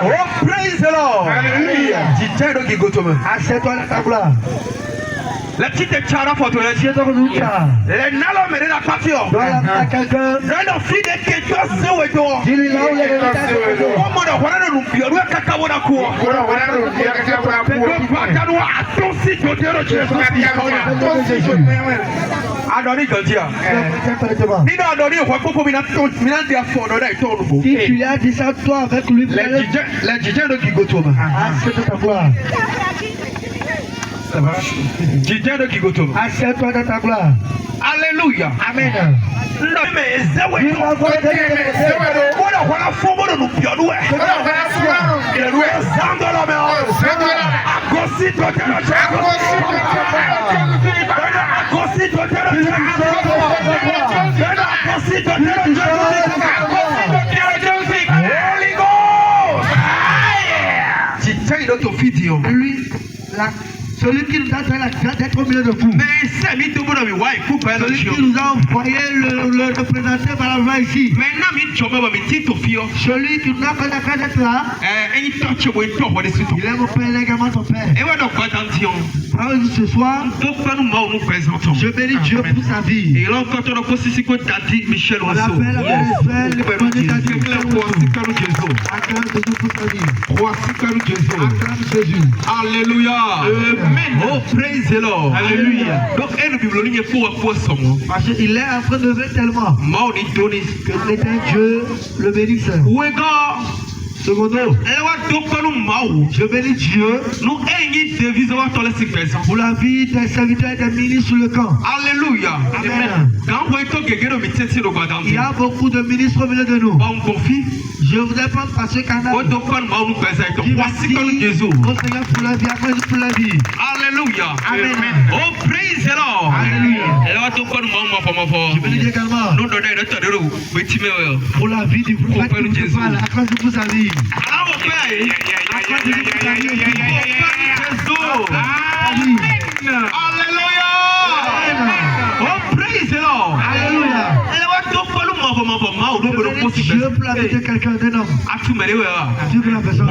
Oh, praise the Lord. Assieds-toi à ta gloire. La petite chara pour toi. Les nalo mais la partie. Quelqu'un. Non, fille de quelqu'un c'est où toi. Dis-lui là où il y a des détails. Comment on va nous dire ouais caca voilà quoi. Si tu as dit ça toi avec lui. Les DJ de Kigotoma. Assieds-toi ta gloire. Assieds-toi dans ta gloire. Alléluia. Amen. Celui qui nous a donné la grâce d'être au milieu de vous. Celui qui nous a envoyé le représenter par la voix ici. Celui qui nous a fait la grâce d'être là. Il aime mon père également ton père. Ce soir, je bénis Dieu pour sa vie. On l'appelle Alléluia. Amen. Oh, praise the Lord. Alléluia. Donc, parce qu'il est en train de lever tellement que c'était Dieu le bénisse. Secondo, je bénis Dieu pour la vie des serviteurs et des ministres sur le camp. Alléluia. Amen. Il y a beaucoup de ministres au milieu de nous. Je voudrais prendre par ce canal. Alléluia. Amen. Oh, praise the Lord. Alléluia. Je bénis également pour la vie du prophète Jésus. Pour sa vie. Alléluia. Oh, praise the Lord. Alléluia. Dieu pour la vie de quelqu'un, d'un homme. Dieu pour la personne.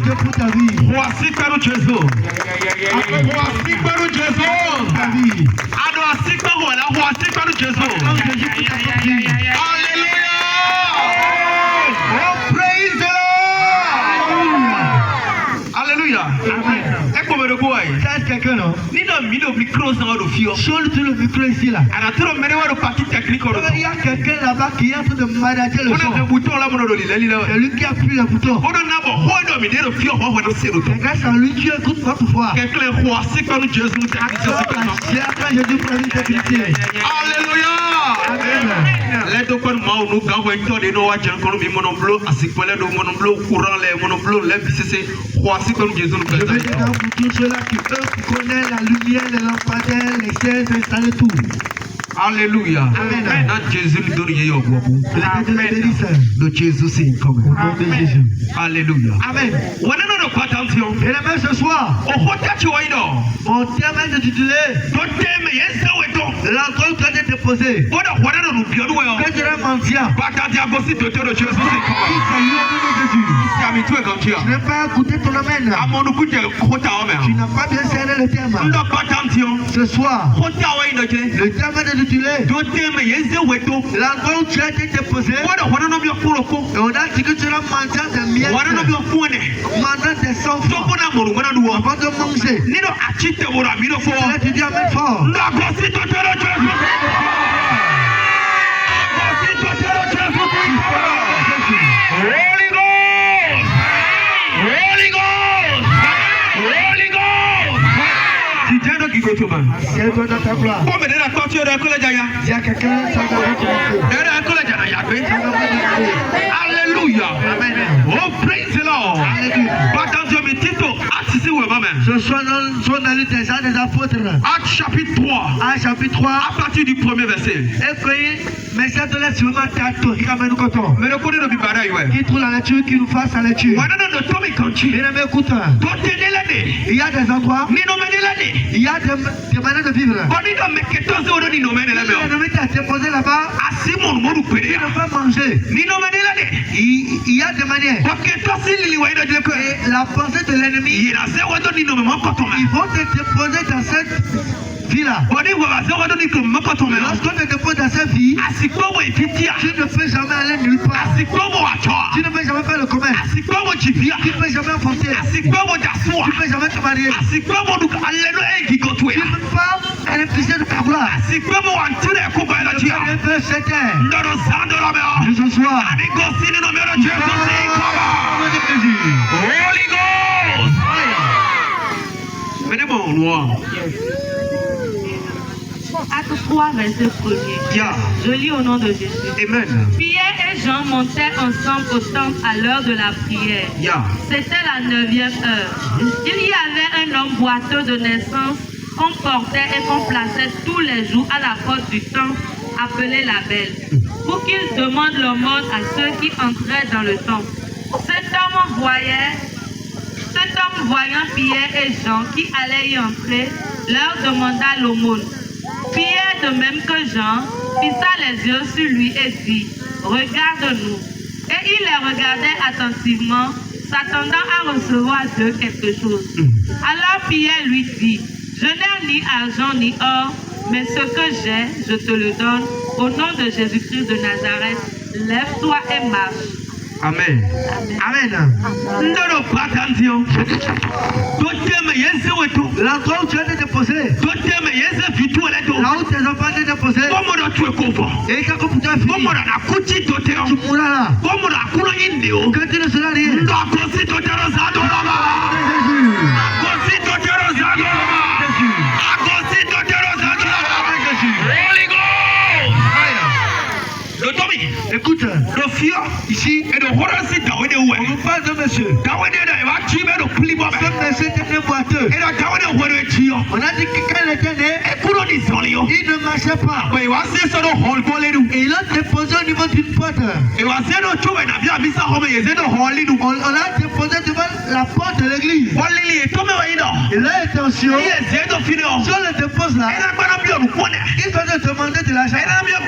Dieu pour ta vie. Voici que nous Jésus. Voici que nous Jésus. Ta vie. Voici que nous Jésus. Alléluia. Oh, praise the Lord. Alléluia. Amen. C'est quelqu'un, non? Sur le micro ici, là. Il y a quelqu'un là-bas qui est en train de manager le son. C'est lui qui appuie le bouton. C'est grâce à lui que tu écoutes votre voix. Alléluia. Je vais dire pour tous ceux-là qui connaissent la lumière, les lampadaires, les chaises, installer tout. Alléluia. Amen. Jésus nous donne de Jésus, c'est une commune. Alléluia. Amen. Et la même ce soir, mon thème est intitulé l'encontre est déposée. Que je l'ai mentir. Je n'ai pas écouté ton amène. Tu n'as pas bien serré le thème. Ce soir, le thème est intitulé l'encontre a été déposée. Et on a dit que tu l'as mangé des miettes. Mandant des sangs avant de manger. Tu dis amen fort. Holy Ghost! Holy Ghost! Holy Ghost! Assieds-toi dans ta gloire. Il y a quelqu'un qui Alléluia. Amen. Oh, praise the Lord. Alléluia. Batanjo mitito Ce sont dans les des apôtres. Acte chapitre 3. Acte chapitre 3. À partir du premier verset. Mais ça te laisse vraiment tâteau. Il ramène coton. Mais le côté de Bibara, qui trouve la nature, qui nous fasse la nature. Bien aimé, écoute. Il y a des endroits. Il y a des manières de vivre. L'ennemi t'a déposé là-bas. Il ne pas manger. Il y a des manières. Et la pensée de l'ennemi, ils vont te déposer dans cette vie-là. Lorsqu'on te dépose dans cette vie, tu ne peux jamais aller nulle part. Tu ne peux jamais faire le commerce. Tu ne peux jamais porter. Tu ne peux jamais te marier. Tu ne peux pas bénéficier de ta gloire. Ce soir, Holy Ghost. Venez-moi au noir. Acte 3, verset 1er. Yeah. Je lis au nom de Jésus. Amen. Pierre et Jean montaient ensemble au temple à l'heure de la prière. Yeah. C'était la 9e heure. Il y avait un homme boiteux de naissance qu'on portait et qu'on plaçait tous les jours à la porte du temple, appelé la Belle, pour qu'il demande l'aumône à ceux qui entraient dans le temple. Cet homme voyant Pierre et Jean qui allaient y entrer, leur demanda l'aumône. Pierre, de même que Jean, fissa les yeux sur lui et dit, regarde-nous. Et il les regardait attentivement, s'attendant à recevoir d'eux quelque chose. Alors Pierre lui dit, je n'ai ni argent ni or, mais ce que j'ai, je te le donne. Au nom de Jésus-Christ de Nazareth, lève-toi et marche. Amen. Amen. L'endroit où tu as été déposé, là où tes enfants étaient déposés, et quand tu as fini, tu mourras là. Quand tu ne seras rien. Écoute, le fier ici, et le roi c'est David on nous parle de monsieur. David est le plus beau. Ce monsieur était boiteux. Et la David est le tio. On a dit que quand il était né, Et pour nous il ne marchait pas. mais il va se faire le hall pour les nous. Et il l'a déposé au niveau d'une porte. Et va se le tuer n'a bien mis ça comme il est de hall les nous. On l'a déposé devant la porte de l'église. Pour les liés, tout me va y dans. Et là, attention, Il est zéro de finir. si on le dépose là, Et la bonne bien nous connaît. il va te demander de l'argent. Et la bien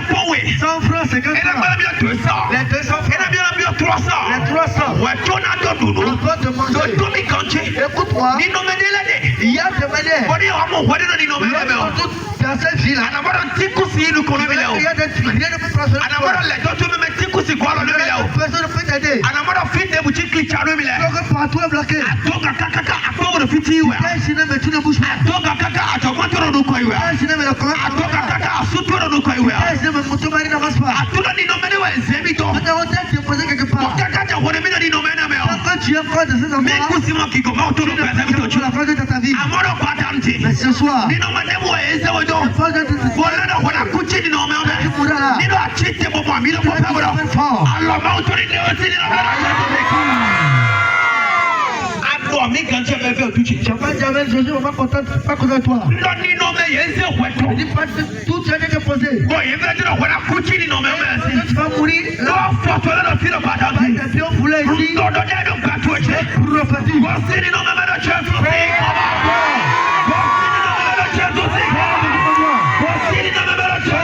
power. 100 francs, 50 Et la francs. bonne bien 200. Les 200 Et la francs. bien 300. Les 300. Ouais, tu as de On nous. va demander. Donc tout me compte. Écoute-moi, Ni nous me délai. il y a des manières. On est vraiment on est dans nos Lorsqu'on dans cette vie-là, ana bora tiku si nous connaît là. il y a des trucs, rien ne peut pas faire. Ana bora les autres me tiku si quoi là là. Personne ne peut t'aider. Ana bora fit de boutique clicharo là. Donc partout est bloqué. Toka kaka akoro de fiti wa. Quand il mais tu ne bouges pas. Toka kaka atokotoro no koi wa. Quand il mais le commerce. Toka kaka asutoro no koi wa. Quand il mais mon mari n'avance pas. Atuna ni no mene wa zemito. On a déposé quelque part. Kaka ja wone mina ni no mene me. Quand tu es encore de ces endroits, Mengu simo kiko ma otoro tu kwa zemito ne chu. la de ta vie. Amoro patanti. Mais ce soir, Ni no mene mo eze wo do. Wala na wala kuchi ni no me. Ni no achite bo mo mi lo po pa bro. Allah ma otori ni o si ni no. Ado mi kan che be fe otuchi. Jésus, on va pas content de toi. No ni no me eze weto. Il dit pas tout tu as été déposé. Boy, if I don't want to put you in no man. Tu vas mourir. No photo no feel about that. Pas de pion pour les ici. No no they don't got to it. Prophétique. Go see the no man no church to sing. Go see the no man no church to sing. Go see the no man no church to sing.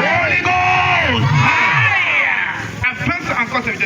Holy Ghost.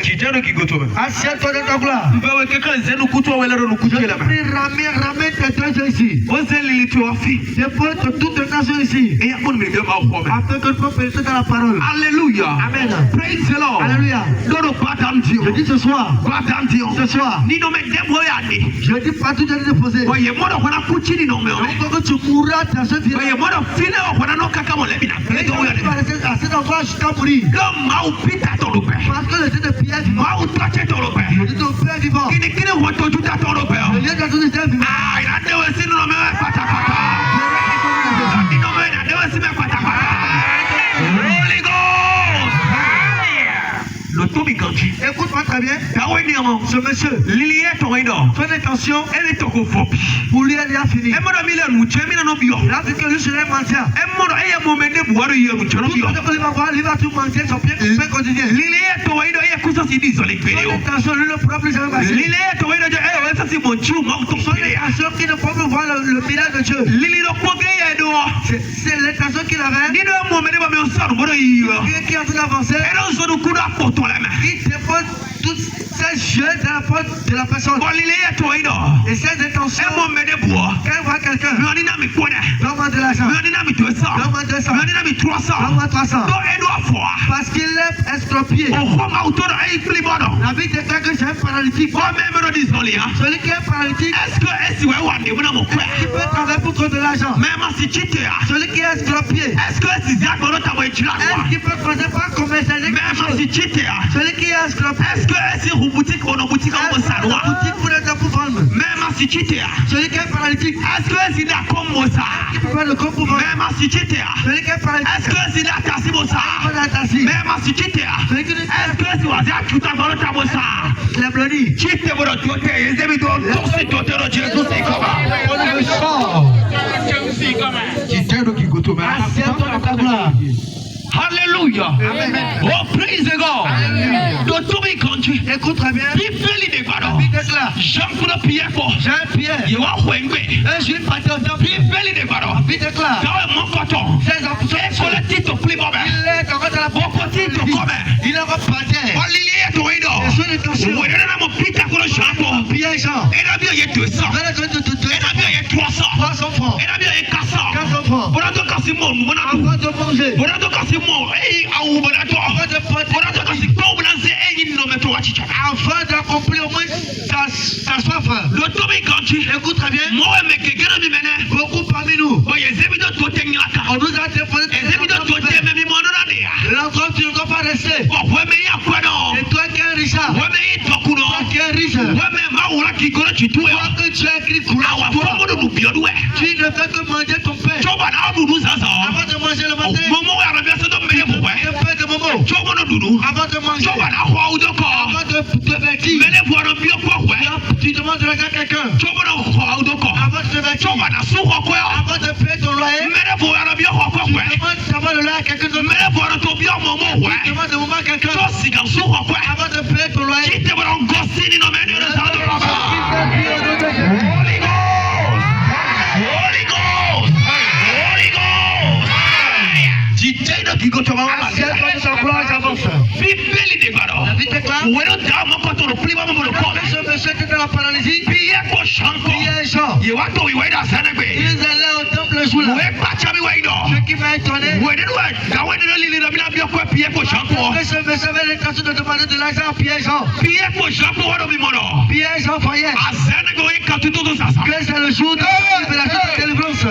Kijana kigoto. Assieds-toi dans ta gloire. Mbawe kaka zenu kutwa wala no kuchela. Prie, ramène tes deux ici. Ozeli litoafi. Dépose toutes les nations ici. Et yakon me de ba khome. Afin que nous puissions dans la parole. Hallelujah. Amen. Praise the Lord. Alléluia. Dodo badam Je dio. dis ce soir. Badam dio. Ce soir. Ni no me demo ya ni. Je dis pas tout est déposé. Oye mono wana kuchini no me. Donc que tu mourras dans ce vie. Oye mono fine wana no kaka mo lebi na. Et tu vas rester à cet endroit jusqu'à mourir. Lo mau pita to lo pe. Parce que le Dieu de Pierre vivant. Mau touche to lo pe. Le Dieu de Pierre vivant. Kini kini wo to juta to lo pe. Le Dieu de Dieu vivant. Ah, ina de we sinu no me pata pata. Ni no me na de we sinu pata pata. Holy Ghost. Le to mi kanji. Écoute-moi très très bien. Ce monsieur, fais attention. Pour lui, elle a fini. Il a vu que lui serait mentir. Il va tout mentir son pied quotidien. Fais attention, lui ne pourra plus jamais passer. Fais attention qu'il ne pourra plus voir le miracle de Dieu. C'est l'intention qu'il avait. Qui est en train d'avancer. Il dépose toutes ces jeux dans la porte de la personne. Et ces intentions, quand il voit quelqu'un, donne-moi de l'argent, donne-moi 200, donne-moi 300. Parce qu'il est estropié. La Bible déclare que c'est un paralytique. Celui qui est paralytique, il peut travailler pour de l'argent. Celui qui est estropié, est-ce qu'il peut commencer par commercialiser quelque chose? Celui qui est estropié, est-ce que boutique pour les pour vendre? Celui qui est paralytique, est-ce que c'est d'accord pour ça? Il peut le compte pour vendre. Celui qui est paralytique, est-ce que c'est la tassi pour ça? Celui qui est est-ce que c'est la bloody? Hallelujah. Amen. Oh, praise the God. D'autres country. Écoute très bien. Jean-Pierre Pierre. Jean-Pierre. Il va jouer. Un juif patriote. Il déclare. Il est reparti. Pierre Jean. 300 francs. 400 francs. Avant de manger. Afin d'accomplir au moins ta soif. Écoute très bien. Beaucoup parmi nous. On nous a déposé. L'entrée, tu ne dois pas rester. Et toi qui es Richard. Toi qui es riche. Toi que tu as écrit courage. Tu ne fais que manger ton pain. Avant de manger le matin. Un peu de momo. Avant de manger. Avant de te vêtir. Tu demandes de regarder quelqu'un. Avant de te vêtir. Avant de payer ton loyer. Tu demandes d'avoir le loyer à quelqu'un d'autre. Tu demandes de moment à quelqu'un. Avant de payer ton loyer. Ce monsieur était dans la paralysie. Pierre Jean. Ils allaient au temple le jour-là. Ce qui m'a étonné. Ce monsieur avait l'intention de demander de l'argent à Pierre Jean. Pierre Jean voyait que c'est le jour de la délivrance.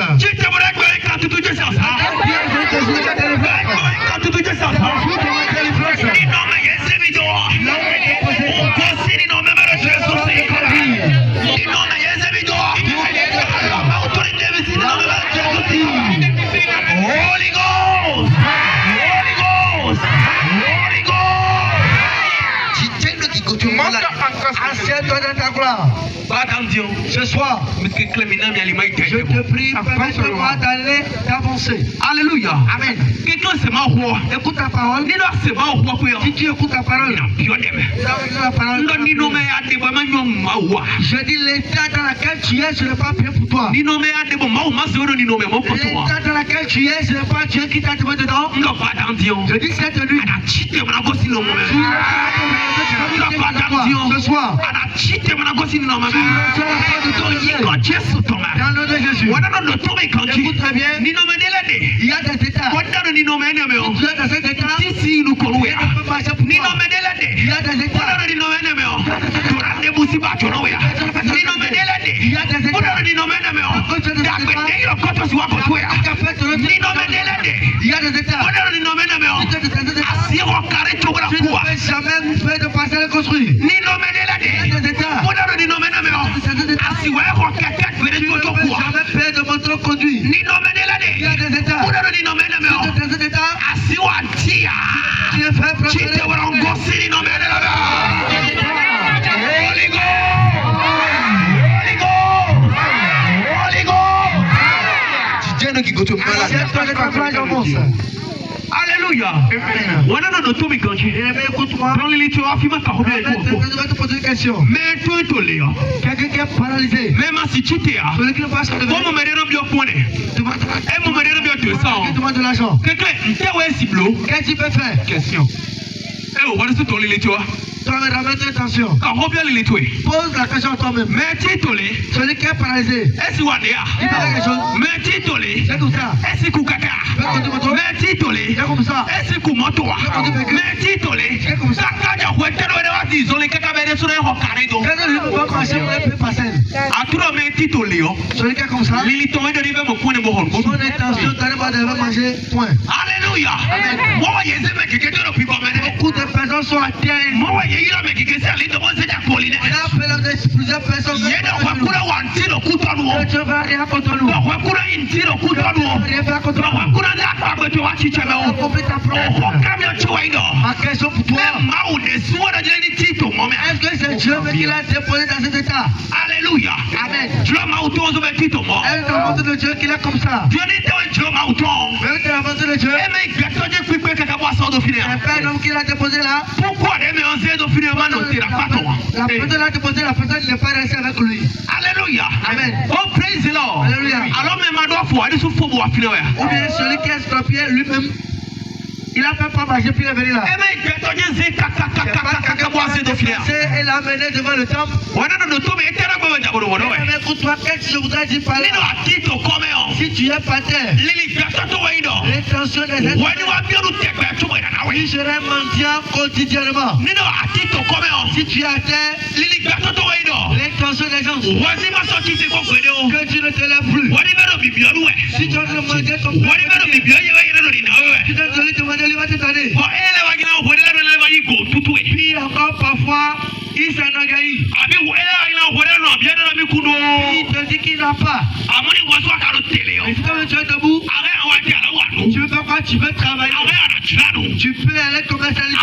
Holy Ghost! Assieds-toi dans ta gloire. Ce soir, je te prie, permets-moi d'aller d'avancer. Alléluia. Amen. Écoute ta parole. Si tu écoutes ta parole, la parole. Je dis l'état dans lequel tu es, ce n'est pas bien pour toi. L'état dans lequel tu es, ce n'est pas Dieu qui t'a trouvé dedans. Je dis cette nuit. Ce soir. Dans le nom de Jésus. Écoute très bien. Il y a des états. Tu es dans cet état. Il ne peut marcher pour toi. Il y a des états. Il y a des états. Tu ne peux jamais vous faire de passer à construire. Il y a des états. Tu ne peux jamais faire de moteur conduit. Il y a des états. Tu es fait Assieds-toi de ta plage en monstre. Alléluia. Wana na doto mi kanji. Écoute-moi. Dans les tu afima ka hobe Je vais te poser une question. Mais toi to le ya. Quelqu'un qui est paralysé. Même si tu te ya. Celui qui ne peut pas se lever. Como me rero bio pone. Tu vas E mo me rero bio to sa. tu demandes de l'argent. Quelqu'un nte we siblo. Qu'est-ce que tu peux faire? Question. Eh o wana su to le tu wa. Toi, ramène attention. Ka hobe le tu. Pose la question à toi-même. Mais tu to le. Celui qui est paralysé. Esi wa de ya. Il fait quelque chose. Mais tu to le. C'est comme ça. Esi ku kaka. Mais tu to le. C'est comme ça. Esi ku moto wa. Mais tu to le. C'est comme ça. Saka ja kwete no de wa di zo le kaka be de so ho kare do. Quand il ne peut pas marcher, il peut passer. Aturo me tu to le yo. Celui qui est comme ça. Lili to de rive mo pone mo hon. Son intention d'arriver à manger. Point. Alléluia. Moi yeze me keke to pi ba me. Beaucoup de personnes sont à terre. Moi ye ira me keke se ali to mo se ja koline. On a appelé plusieurs personnes. Yeda kwa kura wa ntiro kutonu. Dieu va rien contre nous. Kwa kura intiro kutonu. Rien faire contre Kwa nous. kura da kwa beto wa chiche me o. Accomplis ta promesse. Kamyo chwa ido. Ma question pour toi. Ma ou de suwa da jeni tito mo me. Est-ce que c'est Dieu qui l'a déposé dans cet état? Alléluia. Amen. Tu ma ou to zo be tito mo. Est-ce que la volonté de Dieu qu'il est comme ça? Dieu ni to jo ma ou to. Même que la volonté de Dieu. E me beto je pipe kaka bo so do fine. C'est pas un homme qui l'a déposé là. Pourquoi de me onze do fine ma no tira pato. La personne l'a déposé, la personne n'est pas restée avec lui. Alléluia. Amen. Oh, praise the Lord. Alléluia. Alors, même ma doigt pour aller sur faux bois filer. Ou bien celui qui est estropié lui-même, il a fait pas marcher puis il est venu là. Eh mais il Et l'a amené devant le temple. Mais écoute-toi, qu'est-ce que je voudrais dire par là? Si tu es par terre, l'intention des êtres, il serait mendiant quotidiennement. Si tu es à terre, l'intention des gens, que tu ne te lèves plus. Si tu dois demander ton père, tu dois te demander, lui va te donner. Puis encore parfois, il s'enorgueillit. Il te dit qu'il n'a pas. Mais quand tu es debout, tu veux faire quoi? Tu veux travailler. Tu peux aller commercialiser.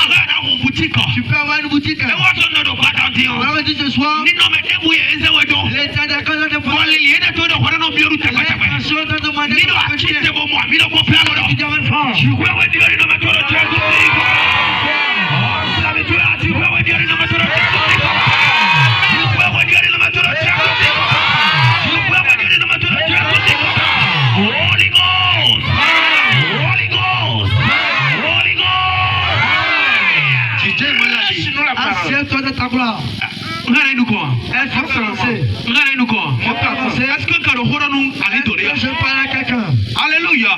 Tu peux avoir une boutique. On va dire ce soir, l'état d'accord de demander. Assieds-toi de ta gloire. Est-ce que je parle à quelqu'un? Alléluia.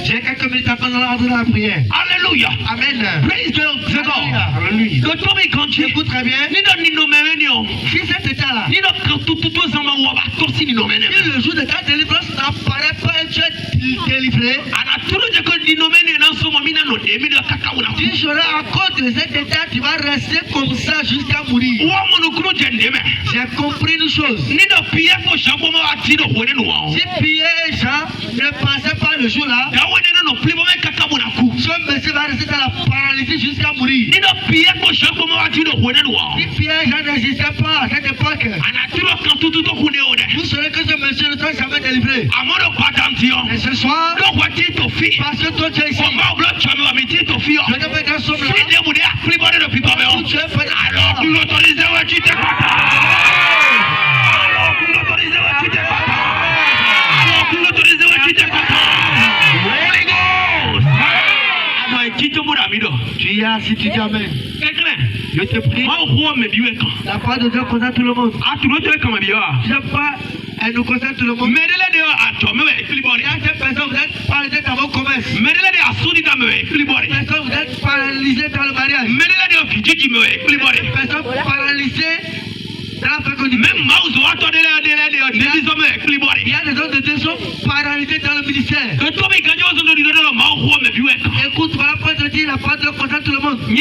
J'ai quelques minutes à prendre dans la prière. Alléluia. Amen. Praise the God. Alléluia. Écoute très bien. Si cet état-là, si le jour de ta délivrance n'apparaît pas et tu es délivré, tu seras à cause de cet état, tu vas rester comme ça jusqu'à mourir. J'ai compris une chose. Si Pierre et Jean ne passaient pas le jour-là, ce monsieur va rester dans la paralysie jusqu'à mourir. Si Pierre et Jean n'existaient pas à cette époque, vous saurez que ce monsieur ne sera jamais délivré. Et ce soir, parce que toi tu es ici, je te mets dans son blanc. Tu es fait alors, tu l'autorises où tu t'es tu y as si tu dis amen. Je te prie. La part de Dieu concerne tout le monde. Je pas, elle nous concerne tout le monde. Il y a des personnes, vous êtes paralysées dans vos commerces. Personne, vous êtes paralysées dans le mariage. Personne paralysées dans la fécondité. Il y a des hommes de Dieu qui sont paralysés dans le ministère. Écoute, voilà pourquoi je dis la part de Dieu concerne tout le monde. Je ne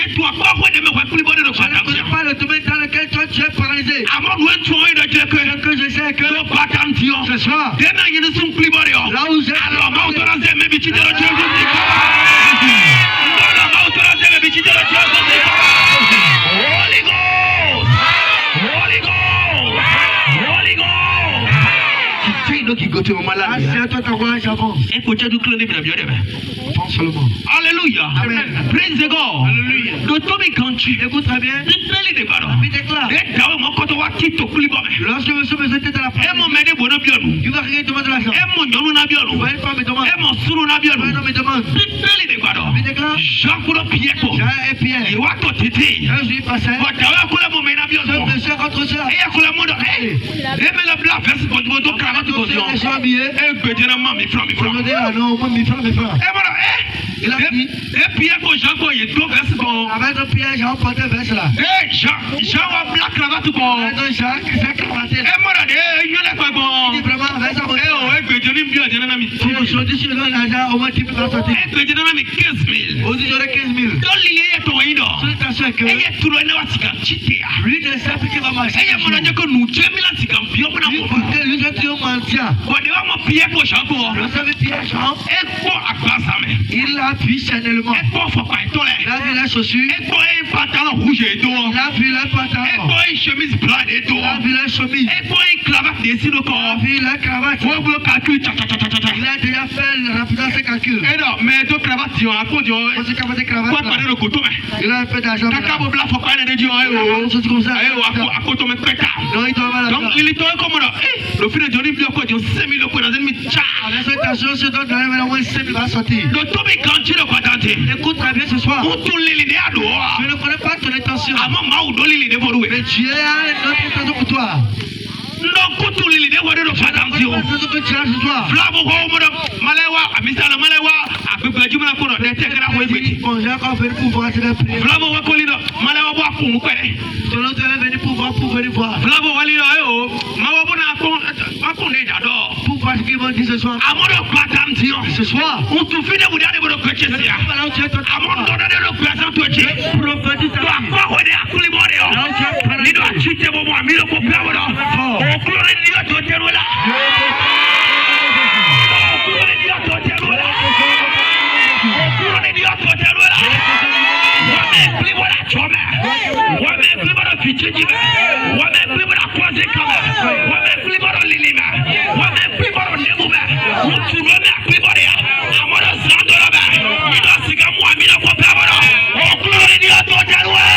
connais pas le domaine dans lequel toi tu es paralysé. Ce que je sais que ce soir, là où j'ai Assieds-toi, ta voix, j'avance. Pense seulement. Alléluia. Amen. Praise the God. Alléluia. Écoute très bien. Puis déclare. Lorsque monsieur me était à la prière, il va rien demander l'argent. Vous voyez pas me demander. Un homme me demande. Puis déclare. Jean et Pierre. Un juif passait. Ce monsieur contre ça. Les gens habillés. Je dis, ah non, moi, mes frères. Il a dit. Avec un Pierre, Jean portait vers cela. Avec Jacques, c'est cravaté. Il dit vraiment, avec ça, si aujourd'hui, je donne l'argent, au moins, tu peux pas sortir. Aujourd'hui, j'aurai 15 000. C'est ta soeur que lui ne sait plus qu'il va marcher. Lui, je suis un mentia. Le savez Pierre Jean, il a vu charnellement. Il a vu la chaussure. Il a vu le pantalon. Il a vu la chemise. Il a vu la cravate. Il a déjà fait rapidement ses calculs. Parce qu'il a des cravates là. Il a un peu d'argent. Il a des choses comme ça. Non, il doit avoir la donc il est comme là. Le fils de Johnny Bio quoi, Dieu 5000 euros dans une micha. Cette action se donne dans au moins 5 000 va sortir. Le tombé quand tu le crois tenter. Écoute très bien ce soir. Où tout l'île est à dehors. Je ne connais pas ton intention. À maman ou dans l'île de Boroué. Mais Dieu a une autre intention pour toi. Non, où tout l'île de Boroué de Fatanzio. Flavo Homo, Malawa, Amisala Malawa, à peu près du Malakono, des Tekra Webiti. Bon, j'ai encore venu pour voir cette prière. Flavo Wakolino, Malawa pour nous connaître. Ton autre est venu pour venir voir. Flavo Walino, Mawabona, Akone j'adore. Pour voir ce qu'ils vont dire ce soir. Amono Patanzio. Ce soir. Où tu finis vous dire de votre question. Amono de l'occasion de dire. Prophétise à toi. Quoi, on est à tous les mois. Il doit chuter mon moi, mille pour faire voilà. Au cours de l'île de Terola. Au cours de l'île de Terola. Au cours de l'île de Terola. Ouais, plus voilà, tu vois. Ouais, plus voilà, tu te dis. Ouais, plus voilà, croisé comme. Ouais, plus voilà, l'île. Ouais, plus voilà, l'île. Tu remets plus voilà. Amono Santo là-bas. Il doit se gagner moi, mille pour faire voilà. Au cours de l'île de Terola.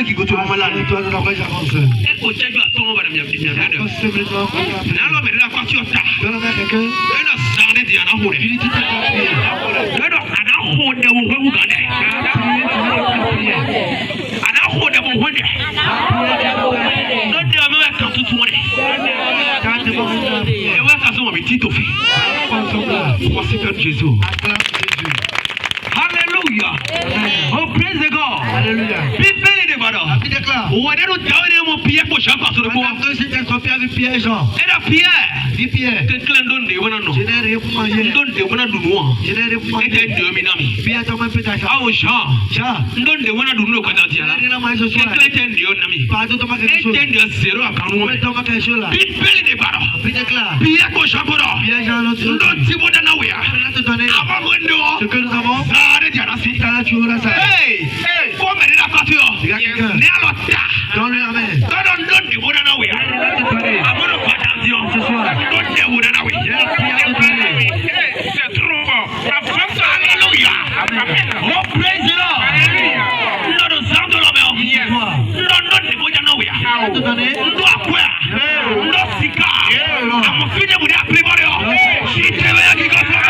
Qui go to Mamala, toi de la vraie avance. Et au Tchèque, ton va bien bien. Alors, mais la voiture t'a. Dans la quelqu'un. Et la sarde dit à la roue. Il était à la roue de Ouganda. À la roue de Ouganda. Non, tu as même quand tout le monde. Et ouais, ça sont mes titres. Voici que Jésus. Hallelujah. Oh, praise the God. Alléluia. Puis déclare. Où est-ce que tu as mon Pierre pour chaque fois sur le bois? C'est un copier avec Pierre Jean. Et la Pierre. Dis Pierre. Que tu l'as donné, on a non. Je n'ai rien pour manger. Donne de on a du noir. Je n'ai rien pour manger. Et tu es minami. Pierre, tu as un peu d'argent. Ah, Jean. Jean. Donne de on a du noir quand tu es là. Je n'ai rien à manger ce soir. Et tu es minami. Pardon, tu m'as quelque chose. Et tu es zéro à quand nous. Tu m'as quelque chose là. Puis belle des barres. Puis déclare. Pierre pour chaque fois. Pierre Jean, l'autre. L'autre, tu vas dans la ouïa. Je vais te donner. Avant de ce que nous avons. Ça, arrête, Yanassi. Ça, tu auras ça. Hey, comme elle est la pâture. Né à l'autre. Donne-le la main. Donne de on a la ouïa. Avant de faire attention. Ce soir. Donne de on a la ouïa. C'est trop bon. Alléluia. Oh, praise the Lord. Nous nous sommes de la main. Nous donne de on a la ouïa. Je vais te donner. Nous à quoi? Nous sika. À mon fils de vous dire plus bon. Si tu veux qu'il continue.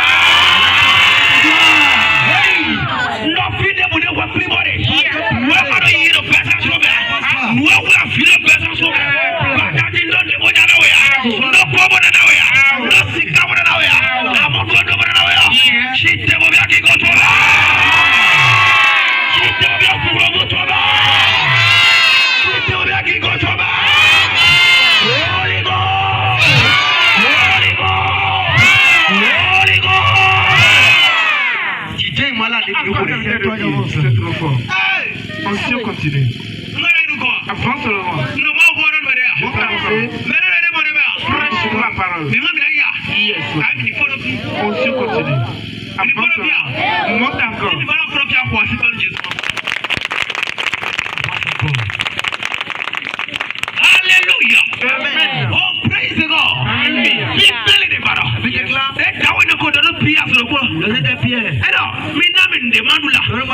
Nos fils de vous dire plus bon. Nous allons y le présent sur le nous allons filer le présent sur le partagez notre niveau de la ouïa. Nous pouvons de la ouïa. Nous sika de la ouïa. À mon tour de la ouïa. Si tu veux bien qu'il continue. Si tu veux bien pour le votre bas. Si tu veux bien qu'il continue. Holy God. Holy God. Holy God. Tu es malade et c'est trop fort. on continue. Avance le roi. Prêche la parole. On continue. Avance. Monte encore.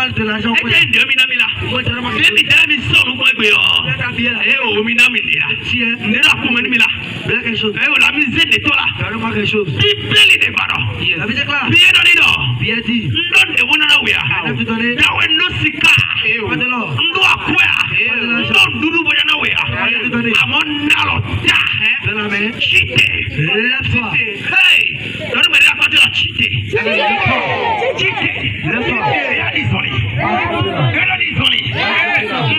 parle de l'argent. Ete ndio minamila. Mimi tena misoro kwa gbe yo. O minamila. Ndela ko meni mila. Quelque chose. La misère de toi là. Donne-moi quelque chose. Bibeli de baro. La Bible déclare. Bien donido. Bien dit. Ndonde wona na wea. Vous donnez. Dawe no sika. Pas de l'or. Ndo akwea. Ndo dudu boya na wea. Amon nalo ta. De la main. Chite. Lève-toi. Hey. Donne me la partie la chite. Chite. Lève-toi. Ya disoli. Ya disoli.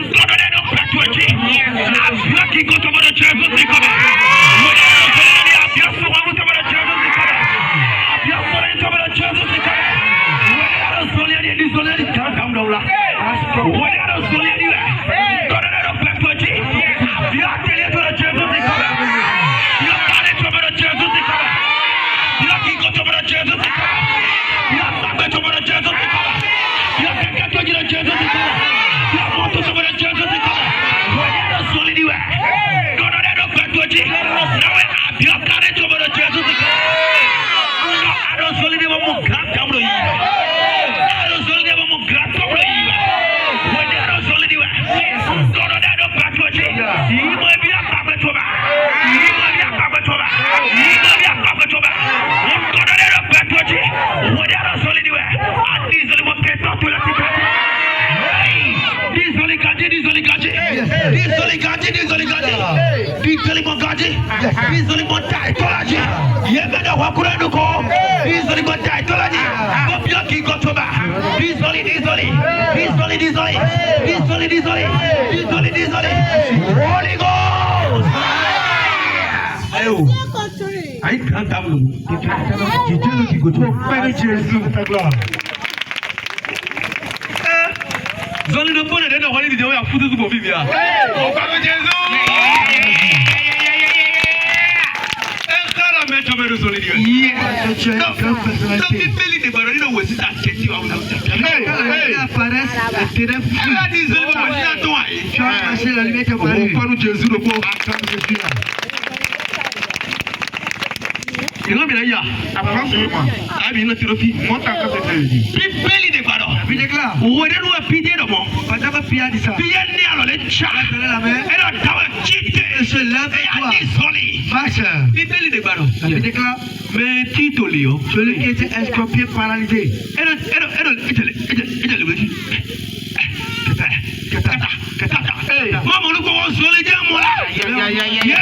Ndo de no patwechi. Avia ki go to bodo chezo tikaba. Holy Ghost! I can't have you. Tu te le dis que tu fais Jésus ta gloire. Zoli de bonne de wali vidéo ya futu tu bofi bia. On parle de Jésus. Engara me chome de zoli dio. Donc bibeli de baroni no wesi ta keti wa una. Hey, apparaît la disait moi na to ai. Tu as passé la limite au Paris. On parle de Jésus le bon. Il y a Abi no tirofi monta ka se bibeli de baro bi déclare o de no pide do mo pas da pia di sa pia ni alo le cha la main et la tawa chite se lève toi soli marche bibeli de baro bi déclare mais Tito Lio celui qui était estropié paralysé et le petit kata maman nous ko soli de mo la ya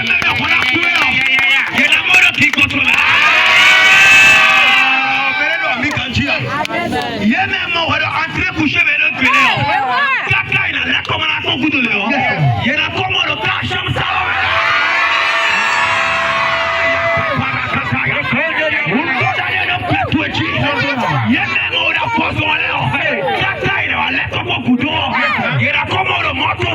me ko la tuyo ya la mo ki contrôle Yeme mo wado entrer coucher vers le pélé. Kaka ina la comme la son goût de l'eau. Yena comme le cacham salon. Yeme mo da poisson l'eau. Kaka ina la comme goût d'eau. Yena comme le moto.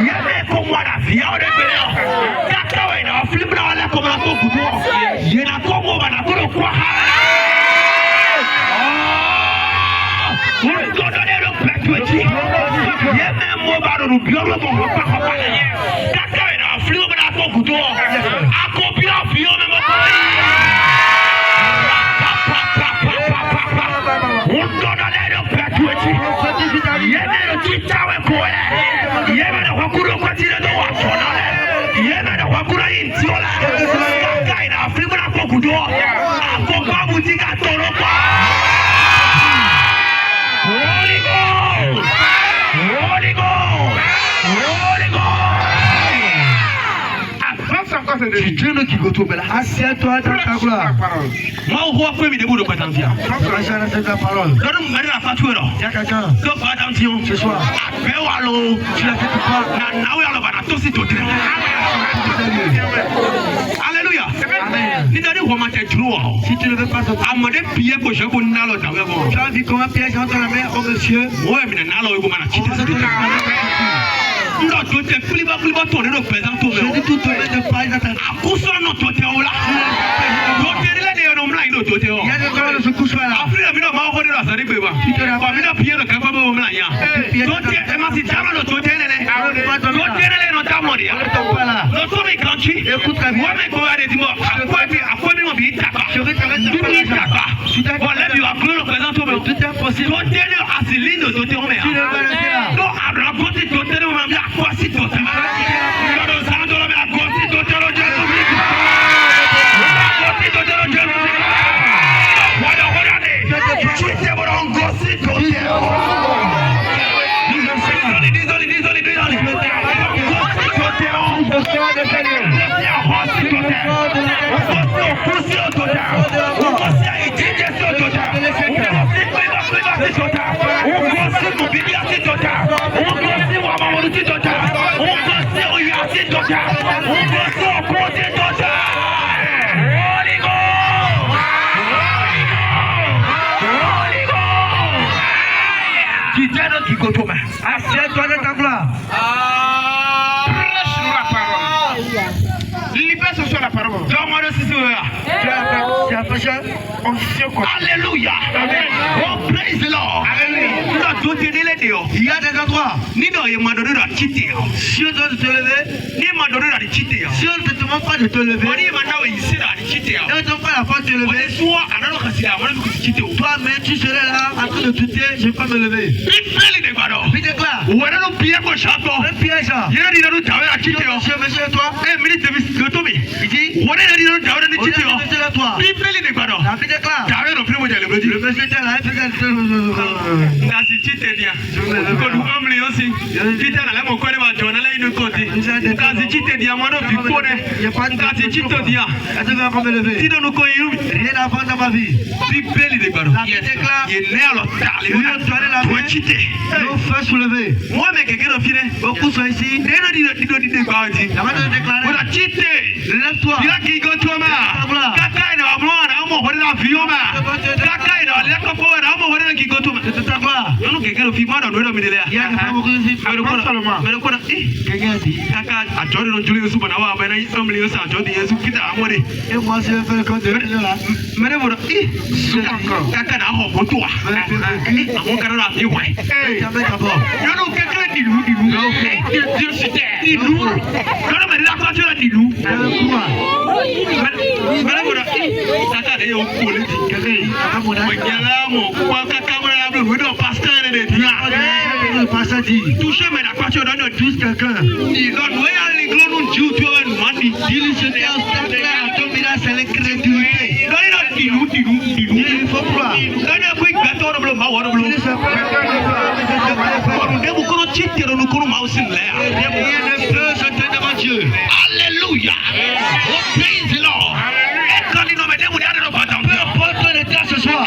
Yeme comme la viande de pélé. Kaka ina flip na la comme la son goût d'eau. Yena como bana kuro kwa Undodone lo petwechi Yeme mo baro no bioro mo pa pa Kaka ina fliwo bana ko kuto Akopi afio me mo ko Undodone lo petwechi Yeme no chitawe ko Yeme no wakuro kwa tire do wa sonale Yeme no wakuro intiola Kaka ina fliwo bana ko kuto Akopa butika toro kwa Holy Ghost! Holy Ghost! Holy Ghost! Tu te le qui goto bela. Assieds-toi dans ta gloire. Moi on voit quoi mi debout de prétention. Ta parole. Donne moi la facture. Il y a quelqu'un. Donc pas attention ce soir. Appelle allo. Tu la fais pas. Na na we allo bana to si to dire. Alléluia. Amen. Ni dani ko ma te duro. Si tu ne veux pas amade pied ko je ko nalo da we bon. Tu as vu comment piège entre la main au monsieur? Ouais mi na nalo ko mana chite. Non, tu te pliba tourner le présent tourner. Je dis tout tourner de paille dans ta. Accouche non tu te oula. Tu te là de non là il tu te. Il y a des gens qui se couchent là. Après la vie non ma on là ça dit beba. Tu te là pas mina pied le capable au là ya. Tu te ma si tama no tu te né. Tu te né non ta mori. Non tu me canchi. Écoute la vie. Moi me ko aller dis-moi. Après moi Je vais t'arrêter. Tout est possible. Assieds-toi de ta gloire. Prêche la parole. Libère ce soir la parole. Alléluia. Oh, praise the Lord. Il y a des endroits. Si on doit te lever, si on ne te demande pas de te lever, et on ne te demande pas la foi de te lever, toi-même tu serais là en train de douter, je ne vais pas me lever. Puis déclare, un piège. Je me suis de toi. Il dit, on est là toi. La vie déclare, le monsieur était là, il faisait rien à voir dans ma vie. La vie déclare, nos feux soulevés. Beaucoup sont ici. La main de déclarer, lève-toi. Et moi je vais faire le compte de là. Touchez mais la voiture donne tous quelqu'un. Il faut croire. Alléluia. Praise the Lord. Ce soir.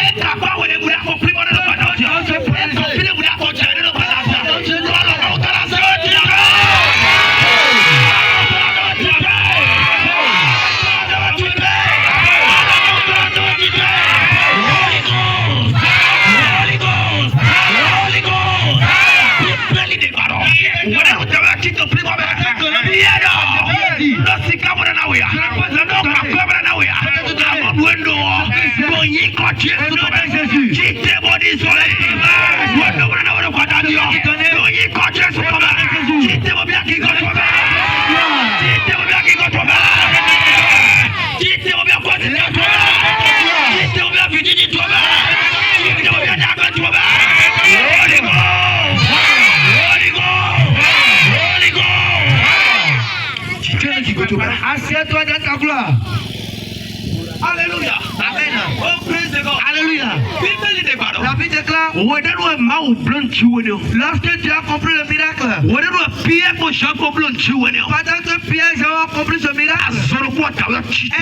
Assieds-toi dans ta gloire. Alléluia. Amen. Oh, praise the God. Alléluia. La Bible déclare, lorsque tu as compris le miracle, pendant que Pierre a accompli ce miracle,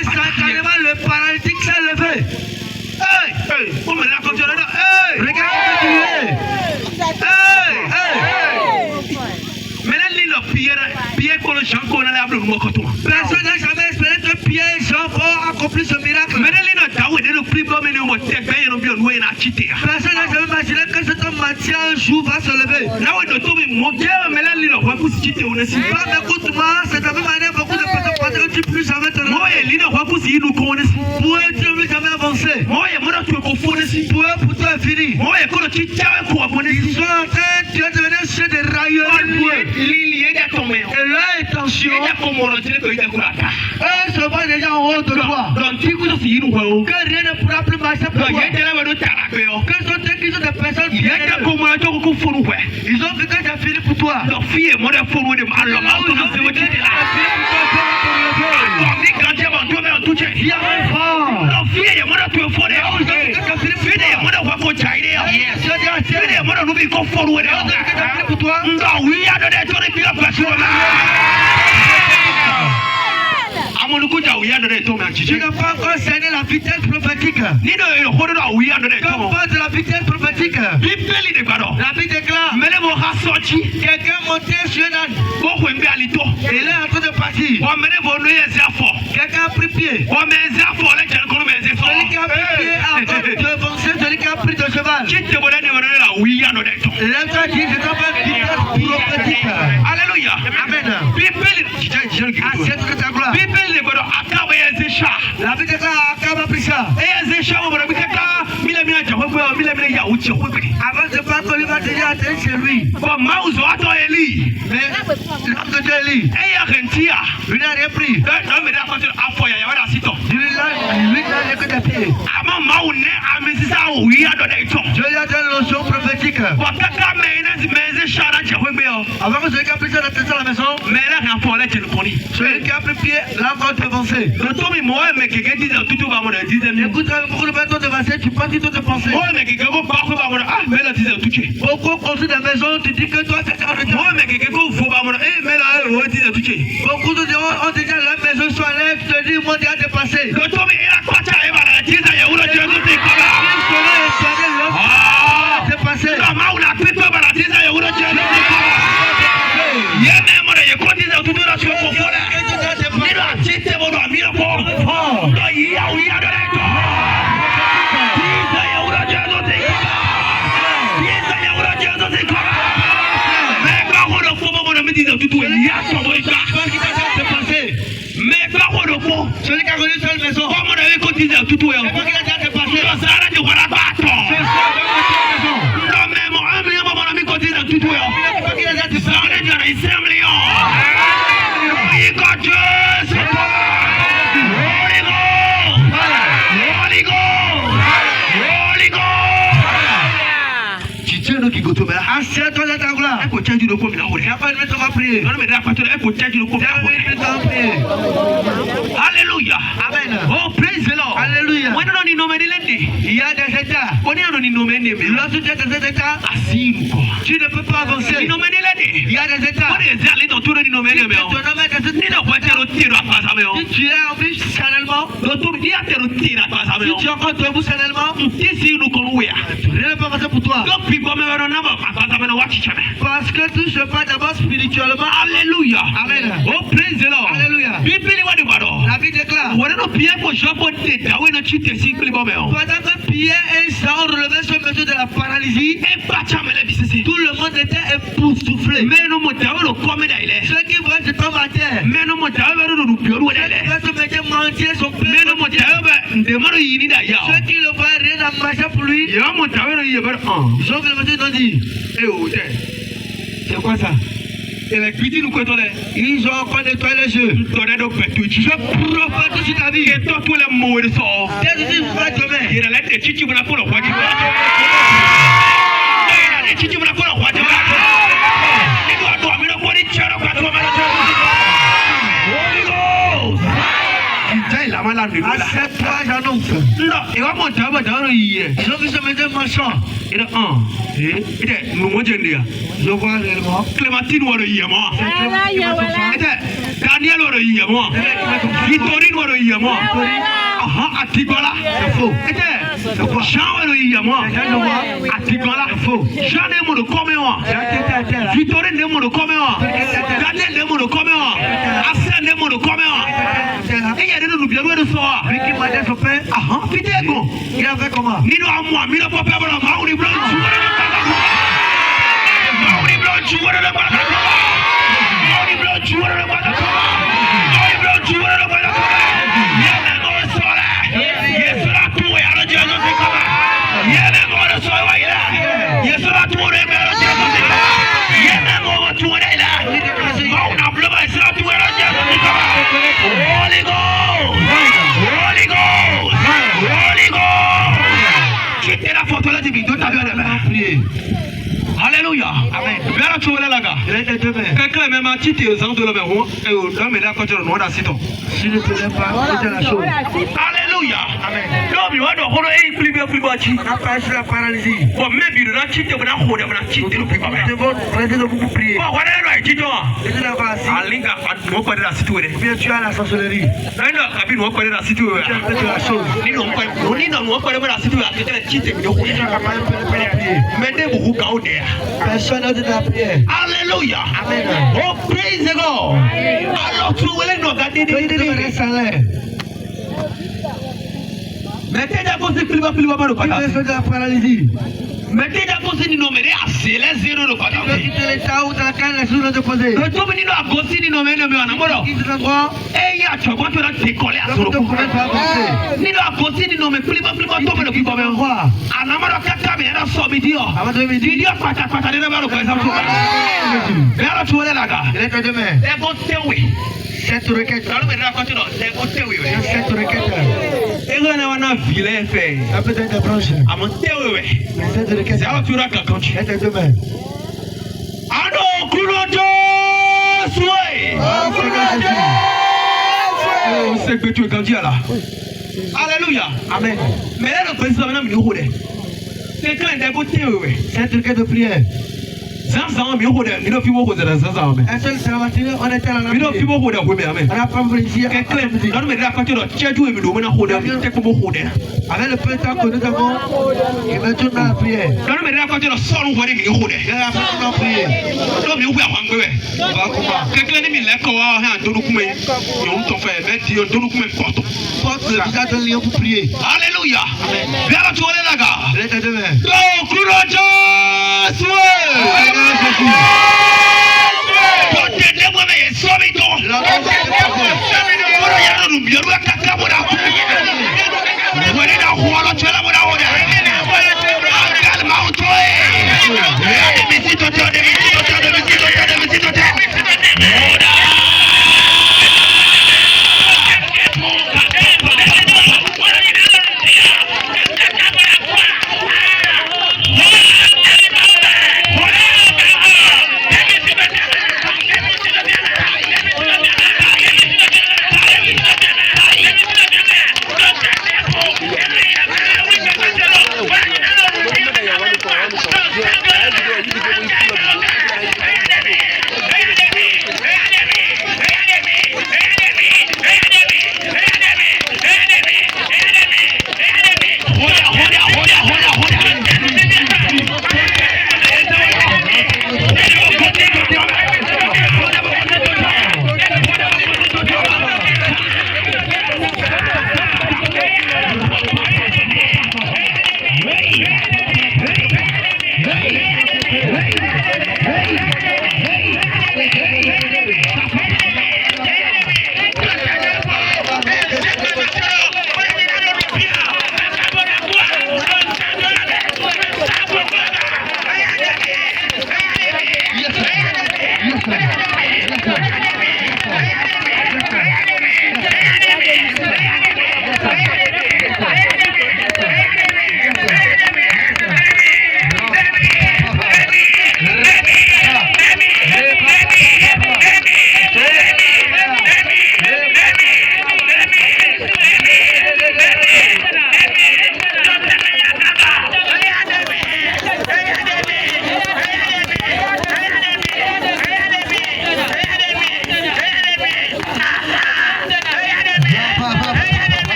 instantanément le paralytique s'est levé. Hey! Regarde comment tu es. Personne n'a jamais espéré que Pierre et Jean vont accomplir ce miracle. Personne n'a jamais imaginé que cet homme Matthieu un jour va se lever. Écoute-moi, c'est de la même manière beaucoup de personnes pensent que tu plus jamais te lever. Pour eux, tu ne veux jamais avancer. Pour eux, pour toi, c'est fini. Ils sont en train de devenir chez des railleurs. Et là est en dimension. Eux se voient déjà en haut de toi. Que rien ne pourra plus marcher pour toi. Que sont ceux qui sont des personnes qui ils ont vu que j'ai fini pour toi. Tu n'as pas encore cerné la vitesse prophétique. Qu'importe la vitesse prophétique. La Bible déclare quelqu'un montait sur un âne. Et il est en train de partir. Quelqu'un a pris pied. Celui qui a pris pied a devancé celui qui a pris de cheval. Lève-toi, dis, je t'en fais vitesse prophétique. Alléluia. Amen. Assieds-toi de ta gloire. La Bible déclare Akab a pris ça. Avant de pas qu'on lui va déjà atteindre chez lui. Mais l'homme de Dieu Élie, lui n'a rien pris. Lui n'a rien que des pieds. Dieu lui a donné l'onction prophétique. Avant que celui qui a pris ça d'atteindre à la maison, celui qui a pris pied l'a encore devancé. Écoute, beaucoup de personnes devancées, tu penses qu'ils ont dépensé. Beaucoup construisent des maisons, tu dis que toi c'est en retard. Beaucoup de gens ont déjà leur maison sur l'air, tu te dis, moi déjà dépassé. Celui qui a connu seule maison. Assieds-toi dans ta gloire. On va prier. Alléluia. Amen. Oh, praise the Lord. Alléluia. Il y a des états. Lorsque tu es dans cet état, tu ne peux pas avancer. Il y a des états. Si tu es en vie charnellement, si tu es encore debout charnellement, rien ne peut passer pour toi. Parce que tu se bats d'abord spirituellement. Alléluia. Amen. Oh, praise the Lord. Alléluia. La Bible déclare. Pendant que Pierre et Saul relevaient ce monsieur de la paralysie, tout le monde était époustouflé. Ceux qui voient se tomber à terre, ceux qui voient se mettre mentir son père, ceux qui le voient rien à marcher pour lui, ils ont vu le monsieur ils ont dit, c'est quoi ça? Ils ont encore nettoyé les yeux. Je profite sur ta vie. Qu'est-ce que tu feras demain? Assieds-toi, j'annonce. Ils ont vu ce monsieur marchand. Je vois réellement. Clémentine waro yiyemo. Daniel waro yiyemo. Victorine waro yiyemo. Aha, Atigola. C'est faux. Jean waro yiyemo. Atigola. Jean ne mo come wa. Victorine ne mo come wa. Daniel ne mo come wa. Asen ne mo come wa. Et il y a des nous bien de soi. Lui qui m'a dit son père. Aha, pitego. Il a fait comment? Nino amwa, mino papa bala mauni blanc. Yes, tu veux la gare. Il a été demain. Quelqu'un même a tité aux ans de l'homme et au homme et là quand tu le noir d'assistant. Si ne tenais pas, c'est la chose. Alléluia. Amen. Non, mais on doit rouler et plus bien plus bâti. On n'a pas sur la paralysie. Bon, même il a tité, on a roulé, on a tité le plus bas. Nous devons traiter de beaucoup prier. Bon, voilà, il dit toi. Et tu n'as pas assis. Alinga, on peut la situer. Bien, tu as la sorcellerie. Non, cabine, on peut la situer. Tu as fait la chose. Ni non, on peut la situer. Tu as tité, mais Tu n'as pas prier. mais des beaucoup gaudés. Personne n'a de la prière. Alléluia. Amen. Oh, praise the God. Alors, tu voulais nous garder Tu devrais des salaire. mettez d'abord ce qu'il va plus bas le Tu veux patate. faire de la paralysie. Mettez d'abord ce numéro à c'est les zéro le Tu veux patate. quitter l'état où tu as la canne, la soude de poser. Le tout menino a gossi ni nommé le méanamoro. Quitte l'endroit. Et il y a tu vois tu as décollé à Donc, son tu ne pourrais pas avancer. ni a gossi ni nommé plus bas tombe le plus bas. Endroit. Anamoro kaka mais era so bidio. Avant de midi. Bidio pata de na le kwa exemple. Mais alors tu vois là gars. Il est demain. Et bon tewi. Cette requête. Alors mais là quand tu non, c'est bon tewi. Cette requête. Et là on a vilain fait. Un peu de branche. À mon tewi. Cette requête. C'est alors tu as quand tu. Elle est demain. Ano kulojo souhait. Oh, Seigneur Jésus. C'est que tu es grandi là. Alléluia. Amen. Mais là le président maintenant il est quelqu'un est côté oui. Cette requête de prière. Zanzan mi ho de mi no fi wo ho de zanzan me. Un seul c'est la matinée, on était à la Mi no fi wo ho de ko me amen. On a pas voulu dire. Quelqu'un non me da côté do cheju mi do mo na ho de mi te ko mo ho de. Avec le peu de temps que nous avons, il va tourner à la prière. Non me da côté do so ru ho de mi ho de. Il va maintenant prier. Do mi wu ahwan gbe. Va comment? Quelqu'un ni mi le ko wa ha do ku me. Yo to fe me ti yo do ku me porte. Porte le visage d'un lion pour prier. Alléluia. Viens là tu vois là gars. Il est demain. Do kurojo souhait.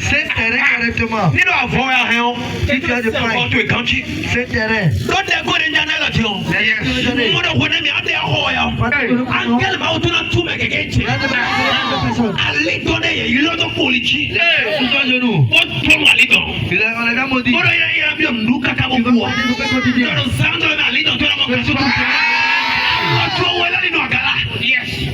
C'est terrain correctement. Si tu as de pain, C'est terrain. On les a maudits. Yes.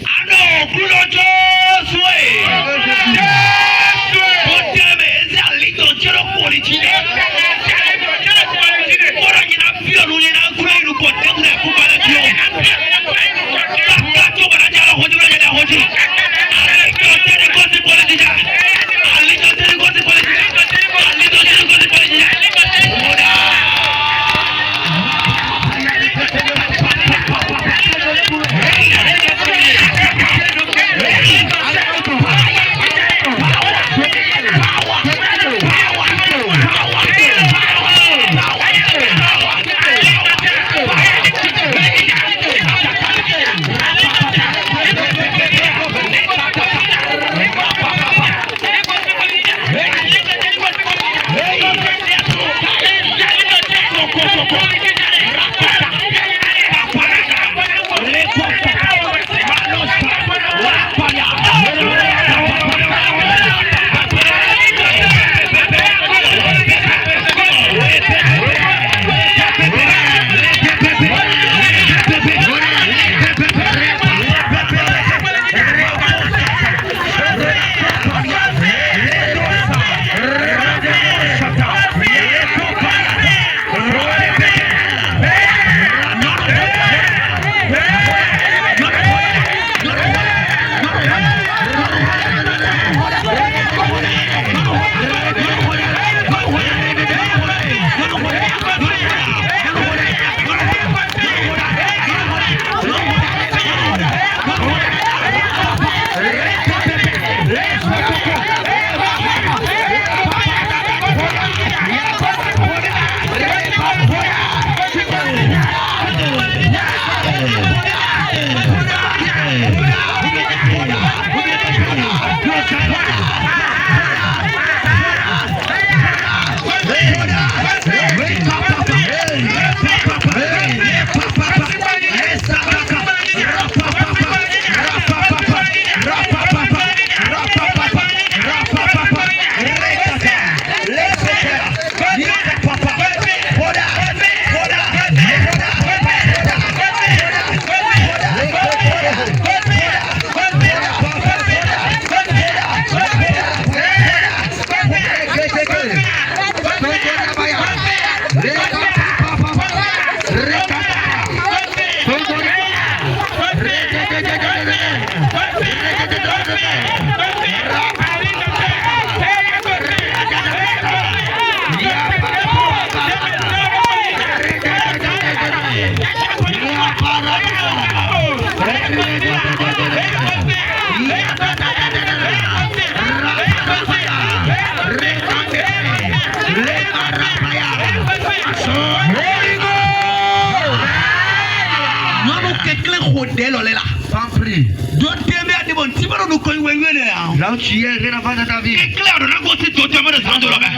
Là où tu es, rien à voir dans ta vie.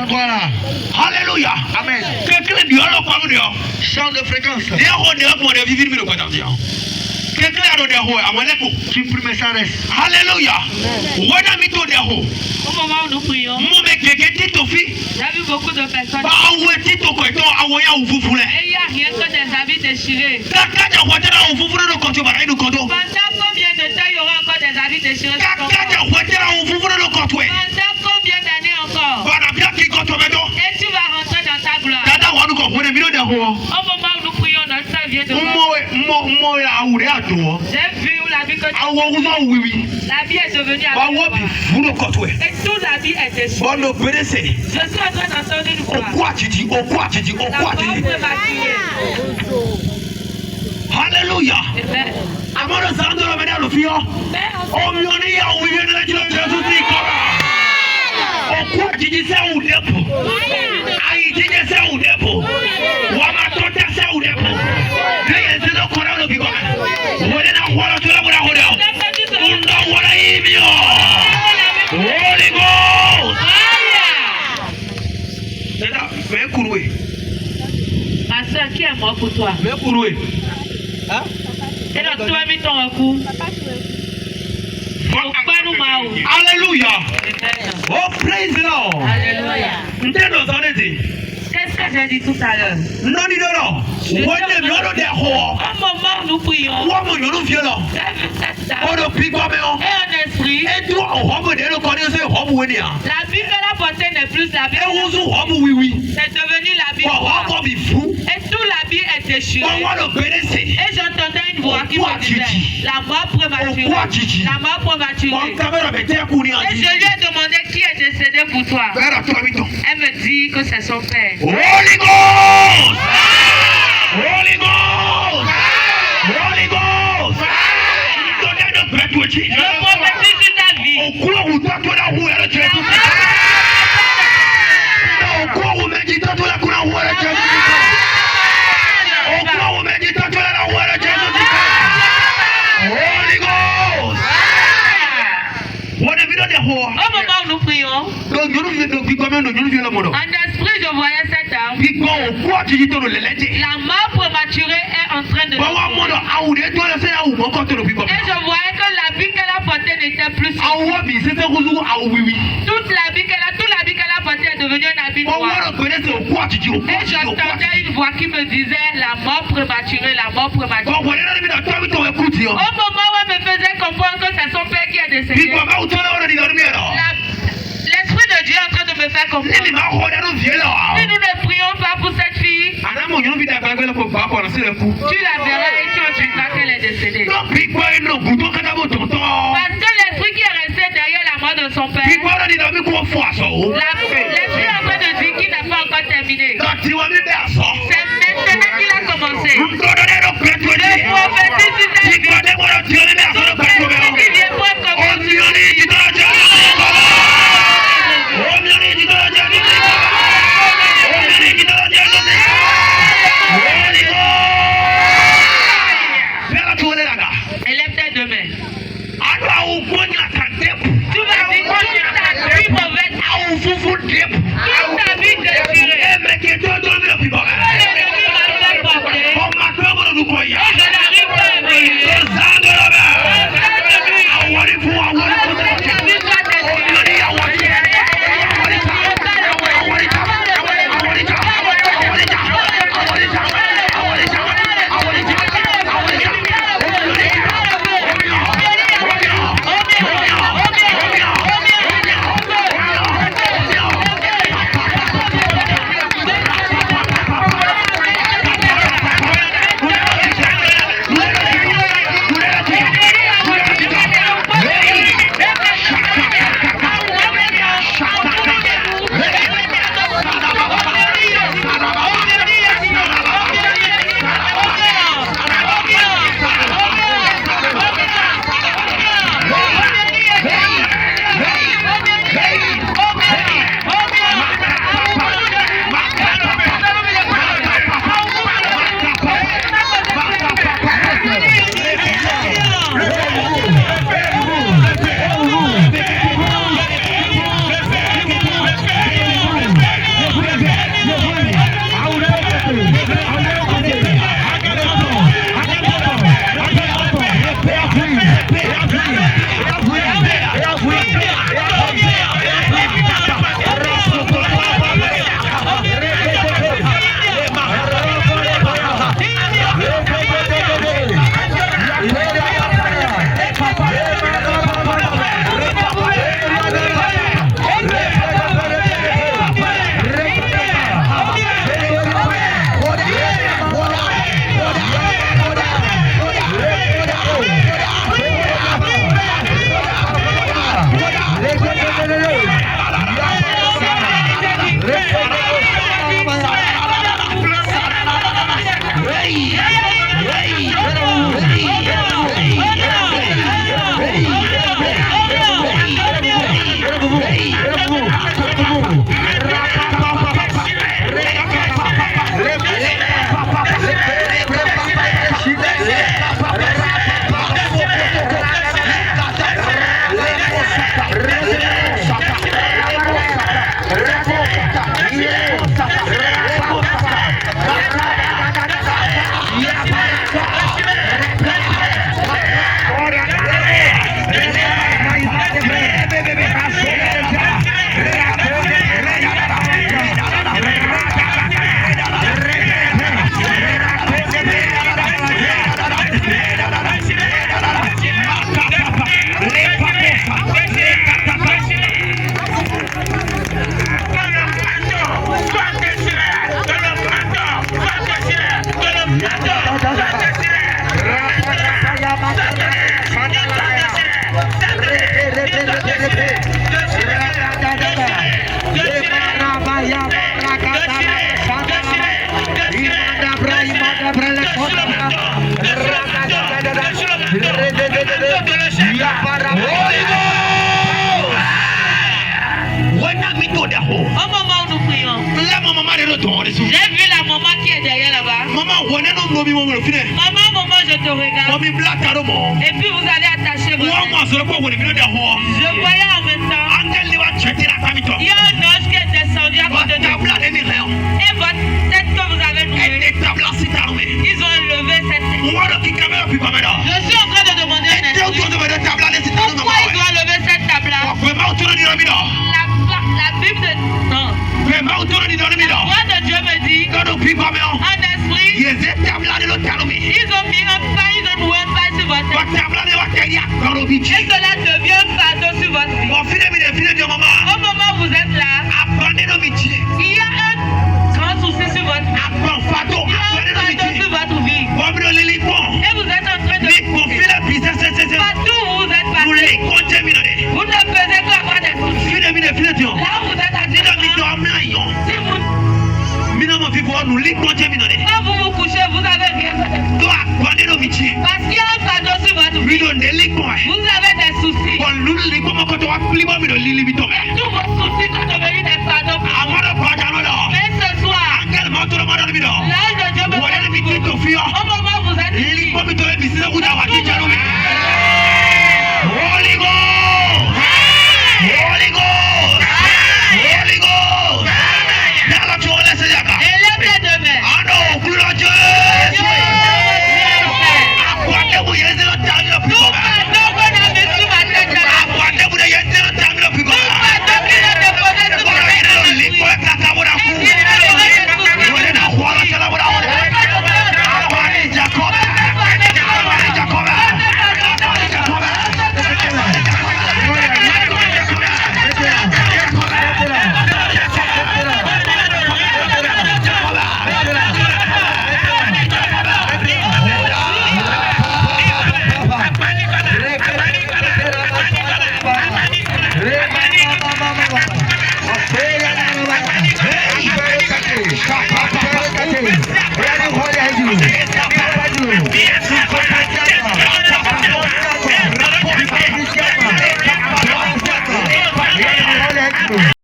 Voilà. Alléluia. Amen. Champ de fréquence. Tu primes ça reste. Alléluia. Au moment où nous prions, il y a vu beaucoup de personnes. Et il n'y a rien que des habits déchirés. Pendant combien de temps il y aura encore des habits déchirés? Pendant combien d'années encore? Et tu vas rentrer dans ta gloire. Au moment où nous prions, notre Seigneur vient de voir. J'ai vu l'habit que l'habit est devenu habit. Et tout l'habit est déchiré. Je suis en train d'entendre une voix. La voix peut m'attirer. Alléluia. Amen. Amara Sandro Menalo Fio. Omioni ya uyene na jilo Jesusi kora. Okwa jijise udepo. Ayi jijise udepo. Wama tota se udepo. Neye zido kora lo biko. Wele na wala tula mura hodeo. Unda wala imio. Holy Ghost. Teta, me kuruwe. Ma soeur, qui est mort pour toi? Me kuruwe. Et donc, tu as mis ton recours. Alléluia. Oh, praise the Lord. Alléluia. Qu'est-ce que j'ai dit tout à l'heure? Non, non, non. Au moment où nous prions, j'ai vu cette dame. Et un esprit. La Bible qu'elle a portée n'est plus la Bible. C'est devenu la Bible. Et tout l'habit est déchiré. Et j'entendais une voix qui me disait, la mort prématurée, la mort prématurée. Et je lui ai demandé qui est décédé pour toi. Elle me dit que c'est son père. Holy Ghost! Holy Ghost! Holy Ghost! Je prophétise sur ta vie. Au moment où nous prions, en esprit je voyais cette arme. La mort prématurée est en train de nous. Et je voyais que l'habit qu'elle a porté n'était plus toute l'habit qu'elle a porté est devenu un habit noir. Et j'entendais une voix qui me disait la mort prématurée, la mort prématurée. Au moment où elle me faisait comprendre que c'est son père qui est décédé, l'Esprit de Dieu est en train de me faire comprendre. Si nous ne prions pas pour cette fille, tu la verras et tu entendras qu'elle est décédée. Parce que l'esprit qui est resté derrière la mort de son père, l'esprit est en train de dire qu'il n'a pas encore terminé. C'est maintenant qu'il a commencé. Le prophétie sur ta vie. Son père qui vient pour commencer. Elle est peut-être demain. Tu vas dire que ta vie mauvaise, toute ta vie déchirée. L'ennemi m'a fait porter. Et je n'arrive pas à évoluer. Maman, je te regarde. Et puis vous allez attacher vos têtes. Je voyais en même temps, il y a un ange qui est descendu à côté de vous. Et votre tête que vous avez nouée, ils ont enlevé cette tête. Je suis en train de demander un esprit. Pourquoi ils ont enlevé cette table-là? La Bible de... Non. La voix de Dieu me dit, un esprit, ils ont mis un pain, ils ont noué un pain sur votre tête. Et cela devient un fardeau sur votre vie. Au moment où vous êtes là, il y a un grand souci sur votre vie. Il y a un fardeau sur votre vie. Et vous êtes en train de... Partout où vous êtes passé, vous ne faisiez qu'avoir des soucis. Là où vous êtes actuellement, si vous... Quand vous vous couchez, vous avez rien. Parce qu'il y a un fardeau sur votre vie. Vous avez des soucis. Tous vos soucis sont devenus des fardeaux. Mais ce soir, l'ange de Dieu me dit, au moment où vous êtes ici, Holy Ghost! Holy Ghost! Holy Ghost! élève les deux mains.